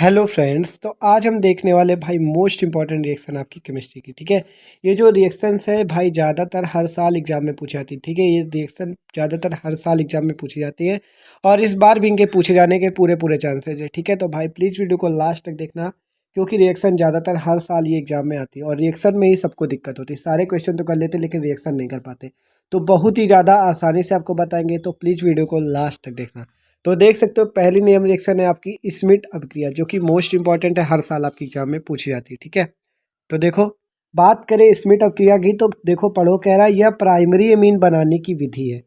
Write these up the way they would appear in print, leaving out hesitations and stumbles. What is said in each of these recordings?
Hello friends, तो आज हम देखने वाले भाई मोस्ट इंपॉर्टेंट रिएक्शन आपकी केमिस्ट्री की। ठीक है, ये जो रिएक्शंस है भाई ज़्यादातर हर साल एग्जाम में पूछी जाती है। ठीक है, ये रिएक्शन ज़्यादातर हर साल एग्जाम में पूछी जाती है और इस बार भी इनके पूछे जाने के पूरे पूरे चांसेज है। ठीक है, तो भाई प्लीज़ वीडियो को लास्ट तक देखना, क्योंकि रिएक्शन ज़्यादातर हर साल ये एग्जाम में आती है और रिएक्शन में ही सबको दिक्कत होती है। सारे क्वेश्चन तो कर लेते लेकिन रिएक्शन नहीं कर पाते, तो बहुत ही ज़्यादा आसानी से आपको बताएंगे, तो प्लीज़ वीडियो को लास्ट तक देखना। तो देख सकते हो पहली नियम रिएक्शन है आपकी स्मिट अपक्रिया, जो कि मोस्ट इंपॉर्टेंट है, हर साल आपकी एग्जाम में पूछी जाती है। ठीक है, तो देखो बात करें स्मिट अपक्रिया की, तो देखो पढ़ो, कह रहा है यह प्राइमरी एमीन बनाने की विधि है।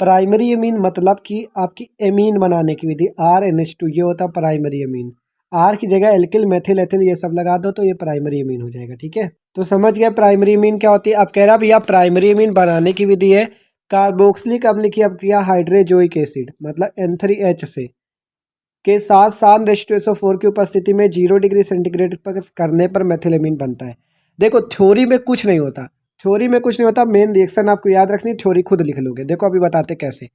प्राइमरी एमीन मतलब कि आपकी एमीन बनाने की विधि, RNH2 ये होता है प्राइमरी एमीन। आर की जगह एल्किल मेथिल एथिल ये सब लगा दो तो ये प्राइमरी एमीन हो जाएगा। ठीक है, तो समझ गए प्राइमरी एमीन क्या होती है। अब कह रहा भैया प्राइमरी एमीन बनाने की विधि है कार्बोक्सिलिक अम्ल की अपक्रिया हाइड्रोजोइक एसिड मतलब N3H से के साथ SN-4 की उपस्थिति में 0 डिग्री सेंटीग्रेड पर करने पर मेथिलेमीन बनता है। देखो थ्योरी में कुछ नहीं होता, थ्योरी में कुछ नहीं होता, मेन रिएक्शन आपको याद रखनी है, थ्योरी खुद लिख लोगे। देखो अभी बताते कैसे।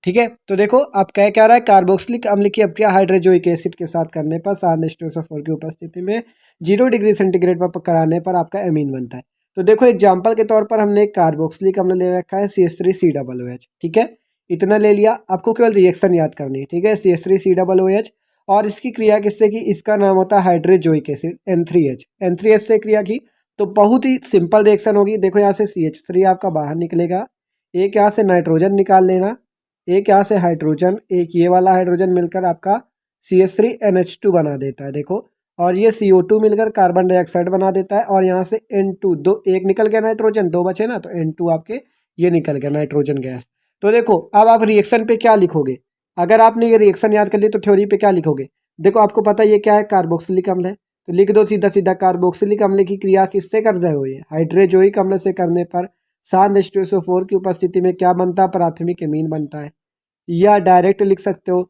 ठीक है, तो देखो अब क्या रहा है, कार्बोक्सिलिक अम्ल की अपक्रिया हाइड्रोजोइक एसिड के साथ करने पर SN-4 की उपस्थिति में 0 डिग्री सेंटीग्रेड पर कराने पर आपका एमीन बनता है। तो देखो एग्जाम्पल के तौर पर हमने एक कार्बोक्सिलिक अम्ल ले रखा है CH3COOH। ठीक है, इतना ले लिया, आपको केवल रिएक्शन याद करनी है। ठीक है, CH3COOH और इसकी क्रिया किससे की, इसका नाम होता है हाइड्रोजोइक एसिड N3H से क्रिया की, तो बहुत ही सिंपल रिएक्शन होगी। देखो यहाँ से CH3 आपका बाहर निकलेगा, एक यहाँ से नाइट्रोजन निकाल लेना, एक यहाँ से हाइड्रोजन, एक ये वाला हाइड्रोजन मिलकर आपका CH3NH2 बना देता है। देखो, और ये CO2 मिलकर कार्बन डाइऑक्साइड बना देता है, और यहाँ से N2 दो, एक निकल गया नाइट्रोजन, दो बचे ना, तो N2 आपके ये निकल गया नाइट्रोजन गैस। तो देखो अब आप रिएक्शन पे क्या लिखोगे, अगर आपने ये रिएक्शन याद कर ली तो थ्योरी पे क्या लिखोगे। देखो आपको पता है ये क्या है, कार्बोक्सिलिक अम्ल है, तो लिख दो सीधा सीधा कार्बोक्सिलिक अम्ल की क्रिया किससे कर रहे हो, ये हाइड्रोजोइक अम्ल से करने पर SN-4 की उपस्थिति में क्या बनता है, प्राथमिक एमीन बनता है। या डायरेक्ट लिख सकते हो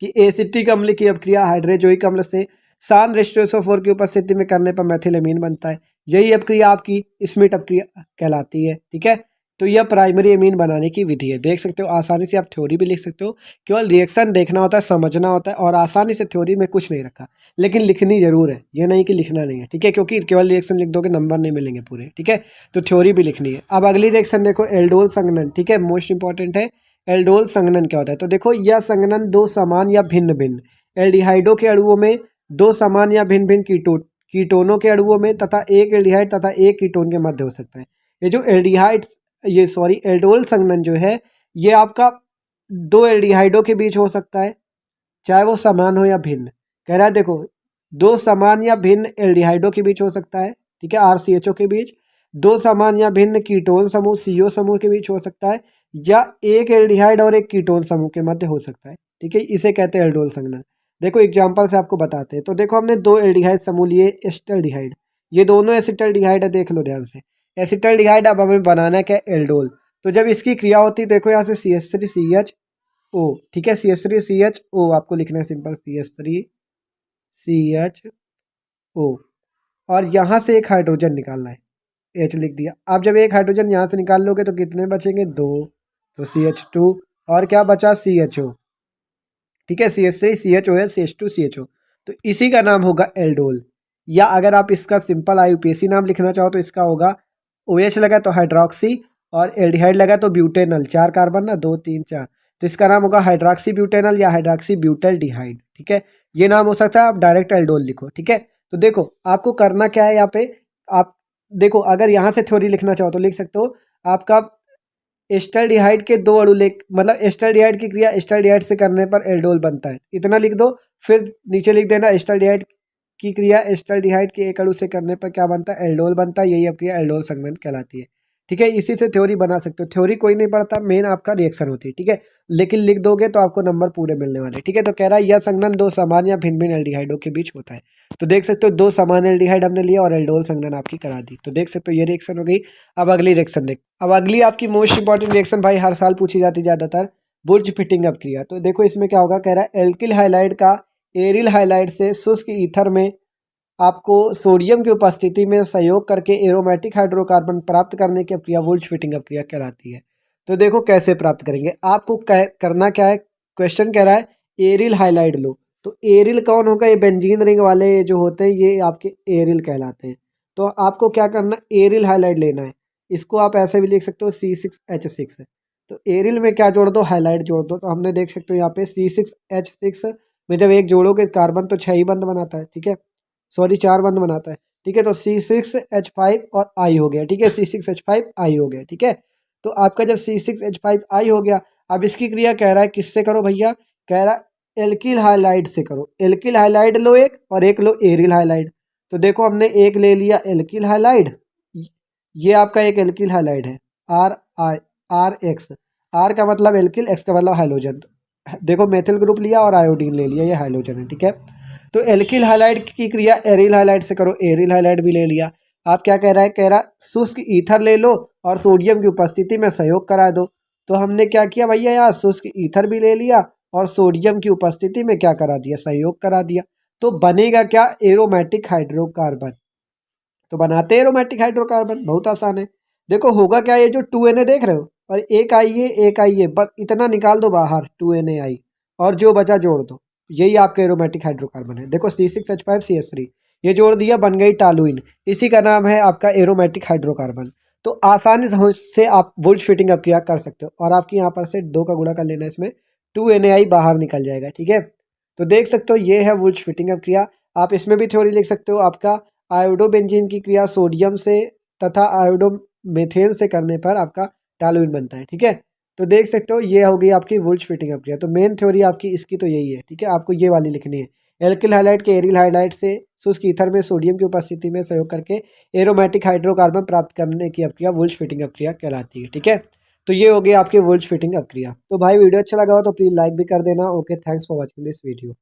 कि एसिटिक अम्ल की अपक्रिया हाइड्रोजोइक अम्ल से SN-4 की उपस्थिति में करने पर मेथिलेमीन बनता है। यही अपक्रिया आपकी स्मिट अपक्रिया कहलाती है। ठीक है, तो यह प्राइमरी एमीन बनाने की विधि है। देख सकते हो आसानी से आप थ्योरी भी लिख सकते हो, केवल रिएक्शन देखना होता है, समझना होता है, और आसानी से थ्योरी में कुछ नहीं रखा, लेकिन लिखनी जरूर है, ये नहीं कि लिखना नहीं है। ठीक है, क्योंकि केवल रिएक्शन लिख दोगे नंबर नहीं मिलेंगे पूरे। ठीक है, तो थ्योरी भी लिखनी है। अब अगली रिएक्शन देखो, एल्डोल संघनन। ठीक है, मोस्ट इंपॉर्टेंट है। एल्डोल संघनन क्या होता है, तो देखो यह संघनन दो समान या भिन्न भिन्न एल्डिहाइडों के अणुओं में, दो समान या भिन्न भिन्न कीटोनों के अणुओं में तथा एक एल्डिहाइड तथा एक कीटोन के मध्य हो सकता है। ये जो एल्डोल संघनन जो है, ये आपका दो एल्डिहाइडों के बीच हो सकता है, चाहे वो समान हो या भिन्न। कह रहा है देखो, दो समान या भिन्न एल्डिहाइडों के बीच हो सकता है। ठीक है, RCHO के बीच, दो समान या भिन्न कीटोन समूह CO समूह के बीच हो सकता है, या एक एल्डिहाइड और एक कीटोन समूह के मध्य हो सकता है। ठीक है, इसे कहते हैं एल्डोल संघनन। देखो एग्जाम्पल से आपको बताते हैं। तो देखो हमने दो एल्डिहाइड समूह लिए, एसिटल्डिहाइड, ये दोनों एसिटल्डिहाइड है, देख लो ध्यान से, एसिटल्डिहाइड। अब हमें बनाना क्या, एल्डोल। तो जब इसकी क्रिया होती है, देखो यहाँ से CH3CHO। ठीक है, CH3CHO आपको लिखना है सिंपल, CH3CHO, और यहाँ से एक हाइड्रोजन निकालना है, H लिख दिया। अब जब एक हाइड्रोजन यहाँ से निकाल लोगे तो कितने बचेंगे, दो, तो CH2, और क्या बचा CHO। ठीक है, CH3CHO है, CH2CHO, तो इसी का नाम होगा एल्डोल। या अगर आप इसका सिंपल IUPAC नाम लिखना चाहो तो इसका होगा, OH लगा तो हाइड्रोक्सी, और एल्डिहाइड लगा तो ब्यूटेनल, चार कार्बन ना, दो तीन चार, तो इसका नाम होगा हाइड्रोक्सी ब्यूटेनल या हाइड्रोक्सी ब्यूटल्डिहाइड। ठीक है, ये नाम हो सकता है, आप डायरेक्ट एल्डोल लिखो। ठीक है, तो देखो आपको करना क्या है यहाँ पे, आप देखो अगर यहाँ से थ्योरी लिखना चाहो तो लिख सकते हो, आपका एस्टल्डिहाइड के दो अणु ले, मतलब एस्टल्डिहाइड की क्रिया एस्टल्डिहाइड से करने पर एल्डोल बनता है, इतना लिख दो। फिर नीचे लिख देना एस्टल्डिहाइड की क्रिया एस्टल्डिहाइड के एक अणु से करने पर क्या बनता है, एल्डोल बनता है। यही अपक्रिया एल्डोल संघनन कहलाती है। ठीक है, इसी से थ्योरी बना सकते हो, थ्योरी कोई नहीं पढ़ता, मेन आपका रिएक्शन होती है। ठीक है, लेकिन लिख दोगे तो आपको नंबर पूरे मिलने वाले। ठीक है, तो कह रहा है यह संघनन दो समान या भिन्न भिन्न एल्डिहाइडों के बीच होता है। तो देख सकते हो दो समान एल्डिहाइड हमने लिया और एल्डोल संघनन आपकी करा दी, तो देख सकते हो ये रिएक्शन हो गई। अब अगली रिएक्शन देख, अब अगली आपकी मोस्ट इंपॉर्टेंट रिएक्शन भाई हर साल पूछी जाती है ज़्यादातर, बुर्ज फिटिंग अपक्रिया। तो देखो इसमें क्या होगा, कह रहा है एल्किल हाइलाइड का एरिल हाइलाइड से शुष्क ईथर में आपको सोडियम की उपस्थिति में संयोग करके एरोमेटिक हाइड्रोकार्बन प्राप्त करने की अपक्रिया वुल्ज फिटिंग अपक्रिया कहलाती है। तो देखो कैसे प्राप्त करेंगे, आपको करना क्या है, क्वेश्चन कह रहा है एरिल हाइलाइड लो, तो तो एरिल कौन होगा, ये बेंजीन रिंग वाले जो होते हैं ये आपके एरिल कहलाते हैं। तो आपको क्या करना, एरिल हाईलाइट लेना है। इसको आप ऐसे भी लिख सकते हो C6H6 है। तो एरिल में क्या जोड़ दो, हाईलाइट जोड़ दो। तो हमने देख सकते हो यहाँ पे C6H6 में जब एक जोड़ोगे कार्बन तो 6 ही बंद बनाता है, ठीक है, सॉरी 4 बंद बनाता है, ठीक है। तो C6H5 और I हो गया, ठीक है, C6H5I हो गया, ठीक है। तो आपका जब C6H5I हो गया, अब इसकी क्रिया कह रहा है किससे करो भैया, कह रहा है एल्किल हाइलाइड से करो। एल्किल हाइलाइड लो एक, और एक लो एरिल हाइलाइड। तो देखो हमने एक ले लिया एल्किल हाइलाइड, ये आपका एक एल्किल हाइलाइड है, RX। आर का मतलब एल्किल, एक्स का मतलब हाइलोजन। देखो मेथिल ग्रुप लिया और आयोडीन ले लिया, ये हाइलोजन है, ठीक है। तो एल्किल हाइलाइड की क्रिया एरिल हाइलाइड से करो, एरिल हाइलाइड भी ले लिया। आप क्या कह रहा है, कह रहा शुष्क ईथर ले लो और सोडियम की उपस्थिति में संयोग करा दो। तो हमने क्या किया भैया, यहाँ शुष्क ईथर भी ले लिया और सोडियम की उपस्थिति में क्या करा दिया, संयोग करा दिया। तो बनेगा क्या, एरोमेटिक हाइड्रोकार्बन। तो बनाते हैं एरोमेटिक हाइड्रोकार्बन, बहुत आसान है। देखो होगा क्या, ये जो 2Na देख रहे हो और एक आई है एक आई है, बस इतना निकाल दो बाहर 2Na और जो बचा जोड़ दो, यही आपका एरोमेटिक हाइड्रोकार्बन है। देखो C6H5CH3 ये जोड़ दिया, बन गई टालुइन, इसी का नाम है आपका एरोमेटिक हाइड्रोकार्बन। तो आसानी से आप वुल्ज फिटिंग अपक्रिया कर सकते हो। और आपकी यहाँ पर से 2 का गुणा कर लेना, इसमें 2Na बाहर निकल जाएगा, ठीक है। तो देख सकते हो ये है वुल्ज फिटिंग अपक्रिया। आप इसमें भी थ्योरी लिख सकते हो, आपका आयोडोबेंजीन की क्रिया सोडियम से तथा आयोडोमेथेन से करने पर आपका टॉलुइन बनता है, ठीक है। तो देख सकते हो ये हो गई आपकी वुल्ज फिटिंग अपक्रिया। तो मेन थ्योरी आपकी इसकी तो यही है, ठीक है, आपको ये वाली लिखनी है। एल्किल हाइलाइट के एरिल हाइलाइट से शुष्क ईथर में सोडियम की उपस्थिति में सहयोग करके एरोमेटिक हाइड्रोकार्बन प्राप्त करने की अपक्रिया वुल्ज फिटिंग अपक्रिया कहलाती है, ठीक है। तो ये हो गई आपकी वुल्ज फिटिंग अपक्रिया। तो भाई वीडियो अच्छा लगा हो तो प्लीज़ लाइक भी कर देना। Okay, thanks for watching this video.